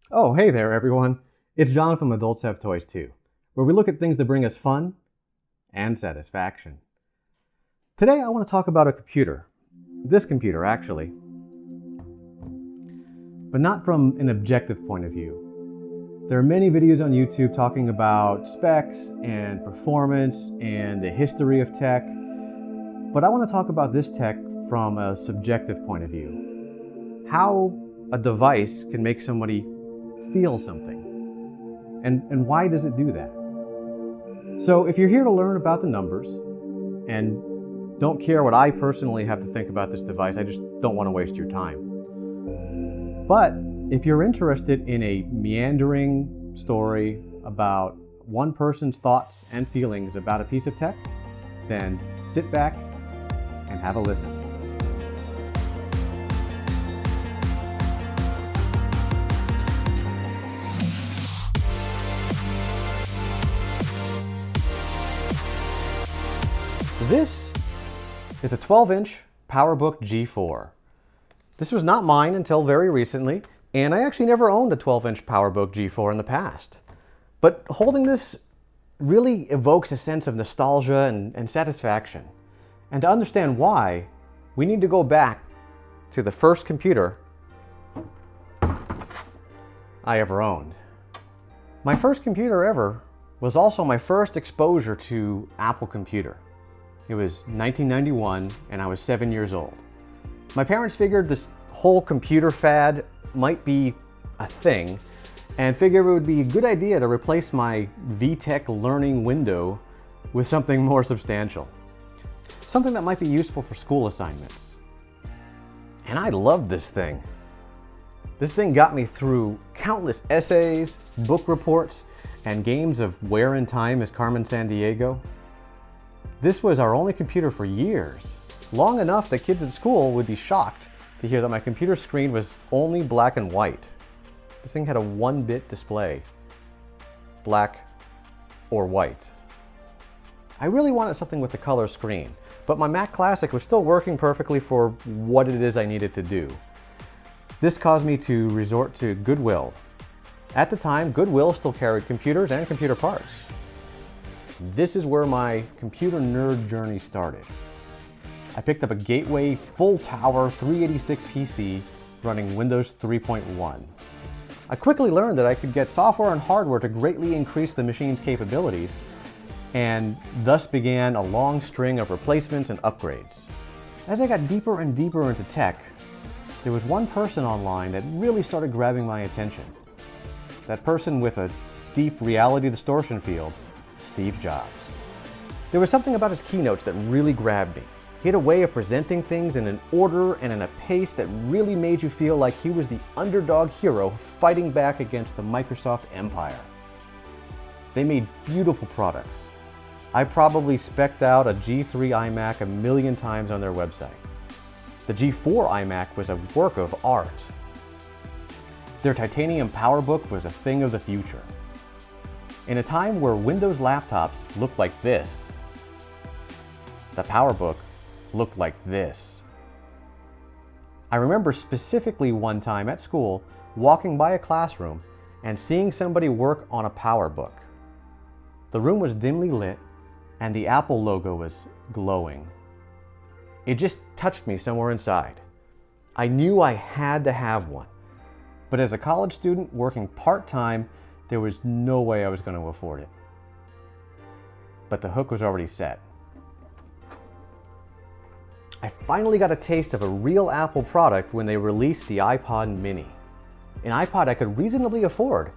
Oh, hey there, everyone. It's John from Adults Have Toys Too, where we look at things that bring us fun and satisfaction. Today, I want to talk about a computer. This computer, actually. But not from an objective point of view. There are many videos on YouTube talking about specs and performance and the history of tech. But I want to talk about this tech from a subjective point of view. How a device can make somebody feel something. And why does it do that? So if you're here to learn about the numbers and don't care what I personally have to think about this device, I just don't want to waste your time. But if you're interested in a meandering story about one person's thoughts and feelings about a piece of tech, then sit back and have a listen. This is a 12-inch Powerbook G4. This was not mine until very recently, and I actually never owned a 12-inch Powerbook G4 in the past. But holding this really evokes a sense of nostalgia and satisfaction. And to understand why, we need to go back to the first computer I ever owned. My first computer ever was also my first exposure to Apple computer. It was 1991 and I was 7 years old. My parents figured this whole computer fad might be a thing and figured it would be a good idea to replace my VTech learning window with something more substantial. Something that might be useful for school assignments. And I loved this thing. This thing got me through countless essays, book reports, and games of Where in Time is Carmen Sandiego. This was our only computer for years, long enough that kids at school would be shocked to hear that my computer screen was only black and white. This thing had a 1-bit display, black or white. I really wanted something with a color screen, but my Mac Classic was still working perfectly for what it is I needed to do. This caused me to resort to Goodwill. At the time, Goodwill still carried computers and computer parts. This is where my computer nerd journey started. I picked up a Gateway full tower 386 PC running Windows 3.1. I quickly learned that I could get software and hardware to greatly increase the machine's capabilities, and thus began a long string of replacements and upgrades. As I got deeper and deeper into tech, there was one person online that really started grabbing my attention. That person with a deep reality distortion field, Steve Jobs. There was something about his keynotes that really grabbed me. He had a way of presenting things in an order and in a pace that really made you feel like he was the underdog hero fighting back against the Microsoft empire. They made beautiful products. I probably spec'd out a G3 iMac a million times on their website. The G4 iMac was a work of art. Their titanium PowerBook was a thing of the future. In a time where Windows laptops looked like this, the PowerBook looked like this. I remember specifically one time at school walking by a classroom and seeing somebody work on a PowerBook. The room was dimly lit and the Apple logo was glowing. It just touched me somewhere inside. I knew I had to have one, but as a college student working part-time, there was no way I was going to afford it. But the hook was already set. I finally got a taste of a real Apple product when they released the iPod mini. An iPod I could reasonably afford,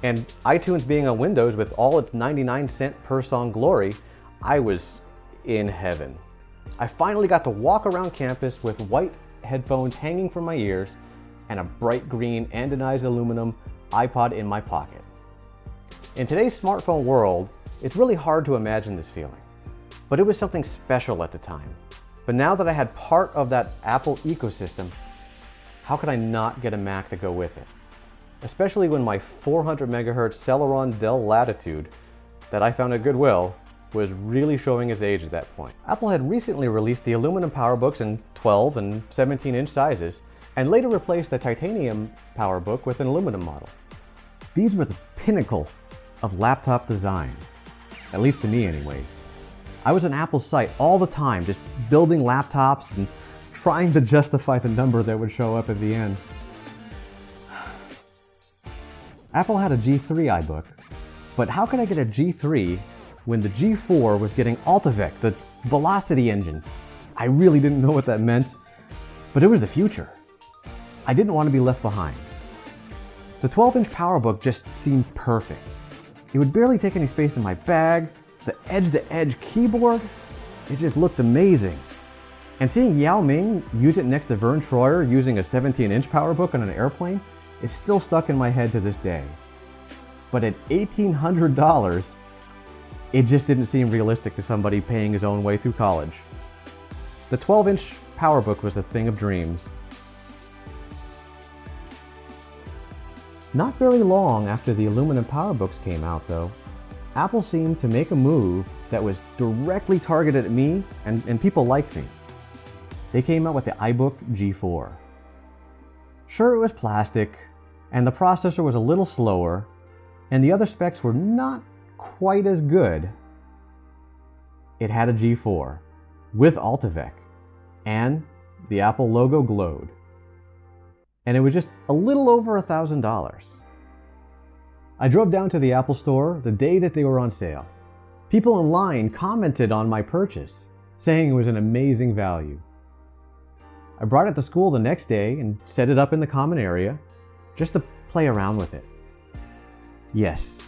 and iTunes being on Windows with all its 99-cent per song glory, I was in heaven. I finally got to walk around campus with white headphones hanging from my ears and a bright green anodized aluminum iPod in my pocket. In today's smartphone world, it's really hard to imagine this feeling, but it was something special at the time. But now that I had part of that Apple ecosystem, how could I not get a Mac to go with it? Especially when my 400 megahertz Celeron Dell Latitude that I found at Goodwill was really showing its age at that point. Apple had recently released the aluminum PowerBooks in 12 and 17-inch sizes, and later replaced the titanium PowerBook with an aluminum model. These were the pinnacle of laptop design, at least to me anyways. I was on Apple's site all the time, just building laptops and trying to justify the number that would show up at the end. Apple had a G3 iBook, but how could I get a G3 when the G4 was getting AltiVec, the velocity engine? I really didn't know what that meant, but it was the future. I didn't want to be left behind. The 12-inch Powerbook just seemed perfect. It would barely take any space in my bag, the edge-to-edge keyboard, it just looked amazing. And seeing Yao Ming use it next to Vern Troyer using a 17-inch Powerbook on an airplane is still stuck in my head to this day. But at $1,800, it just didn't seem realistic to somebody paying his own way through college. The 12-inch Powerbook was a thing of dreams. Not very long after the aluminum Powerbooks came out though, Apple seemed to make a move that was directly targeted at me and people like me. They came out with the iBook G4. Sure, it was plastic, and the processor was a little slower, and the other specs were not quite as good. It had a G4 with AltiVec, and the Apple logo glowed. And it was just a little over $1,000. I drove down to the Apple store the day that they were on sale. People in line commented on my purchase, saying it was an amazing value. I brought it to school the next day and set it up in the common area just to play around with it. Yes,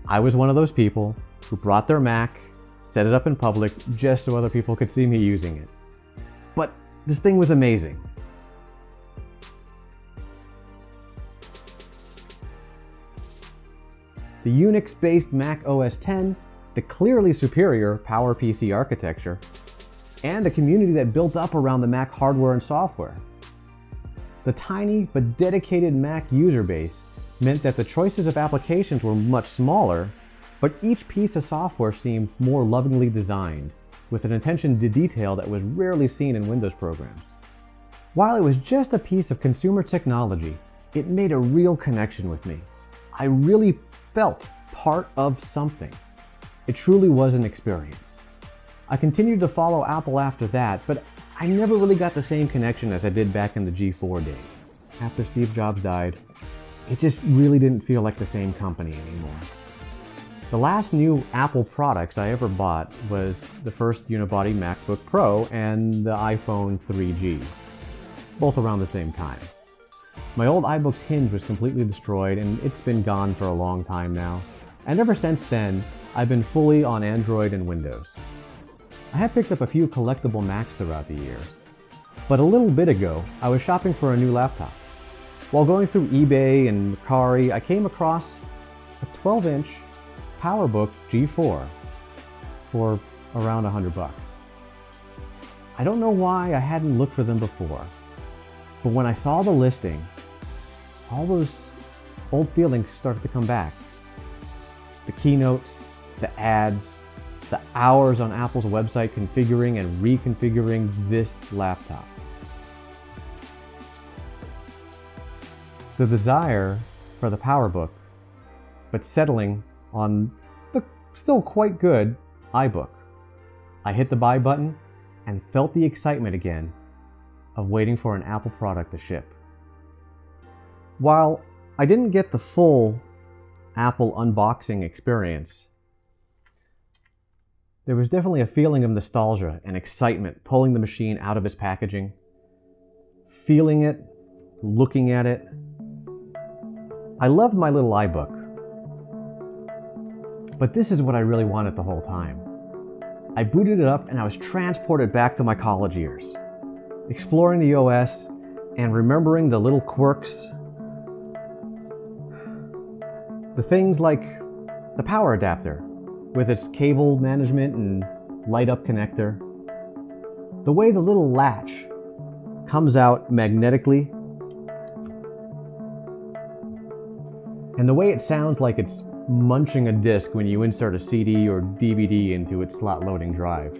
I was one of those people who brought their Mac, set it up in public just so other people could see me using it. But this thing was amazing. The Unix-based Mac OS X, the clearly superior PowerPC architecture, and a community that built up around the Mac hardware and software. The tiny but dedicated Mac user base meant that the choices of applications were much smaller, but each piece of software seemed more lovingly designed, with an attention to detail that was rarely seen in Windows programs. While it was just a piece of consumer technology, it made a real connection with me. I really felt part of something. It truly was an experience. I continued to follow Apple after that, but I never really got the same connection as I did back in the G4 days. After Steve Jobs died, it just really didn't feel like the same company anymore. The last new Apple products I ever bought was the first unibody MacBook Pro and the iPhone 3G, both around the same time. My old iBook's hinge was completely destroyed and it's been gone for a long time now. And ever since then, I've been fully on Android and Windows. I have picked up a few collectible Macs throughout the years. But a little bit ago, I was shopping for a new laptop. While going through eBay and Mercari, I came across a 12-inch Powerbook G4 for around $100. I don't know why I hadn't looked for them before, but when I saw the listing, all those old feelings started to come back. The keynotes, the ads, the hours on Apple's website configuring and reconfiguring this laptop. The desire for the Powerbook, but settling on the still quite good iBook. I hit the buy button and felt the excitement again of waiting for an Apple product to ship. While I didn't get the full Apple unboxing experience, there was definitely a feeling of nostalgia and excitement pulling the machine out of its packaging, feeling it, looking at it. I loved my little iBook, but this is what I really wanted the whole time. I booted it up and I was transported back to my college years, exploring the OS and remembering the little quirks. The things like the power adapter with its cable management and light up connector. The way the little latch comes out magnetically. And the way it sounds like it's munching a disc when you insert a CD or DVD into its slot loading drive.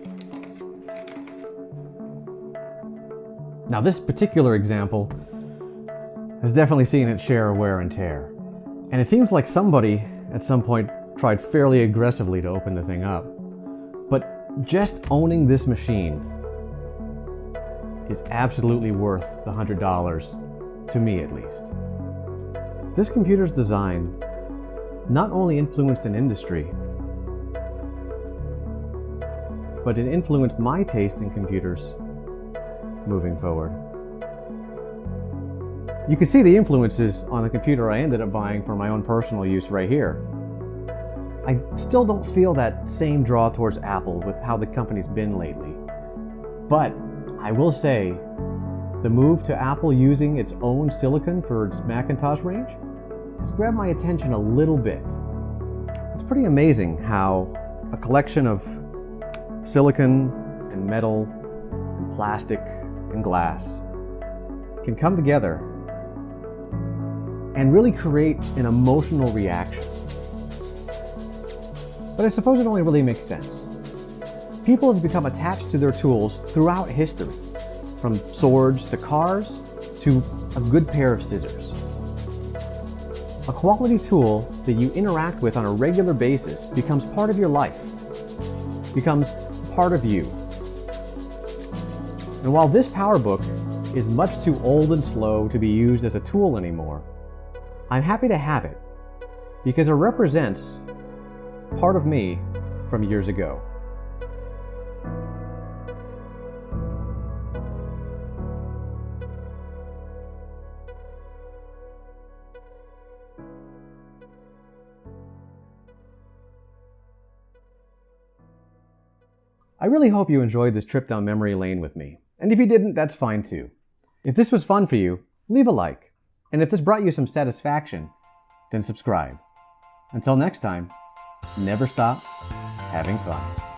Now this particular example has definitely seen its share of wear and tear. And it seems like somebody at some point tried fairly aggressively to open the thing up. But just owning this machine is absolutely worth the $100, to me at least. This computer's design not only influenced an industry, but it influenced my taste in computers moving forward. You can see the influences on the computer I ended up buying for my own personal use right here. I still don't feel that same draw towards Apple with how the company's been lately. But I will say, the move to Apple using its own silicon for its Macintosh range has grabbed my attention a little bit. It's pretty amazing how a collection of silicon and metal and plastic and glass can come together and really create an emotional reaction. But I suppose it only really makes sense. People have become attached to their tools throughout history, from swords to cars to a good pair of scissors. A quality tool that you interact with on a regular basis becomes part of your life, becomes part of you. And while this Powerbook is much too old and slow to be used as a tool anymore, I'm happy to have it because it represents part of me from years ago. I really hope you enjoyed this trip down memory lane with me. And if you didn't, that's fine too. If this was fun for you, leave a like. And if this brought you some satisfaction, then subscribe. Until next time, never stop having fun.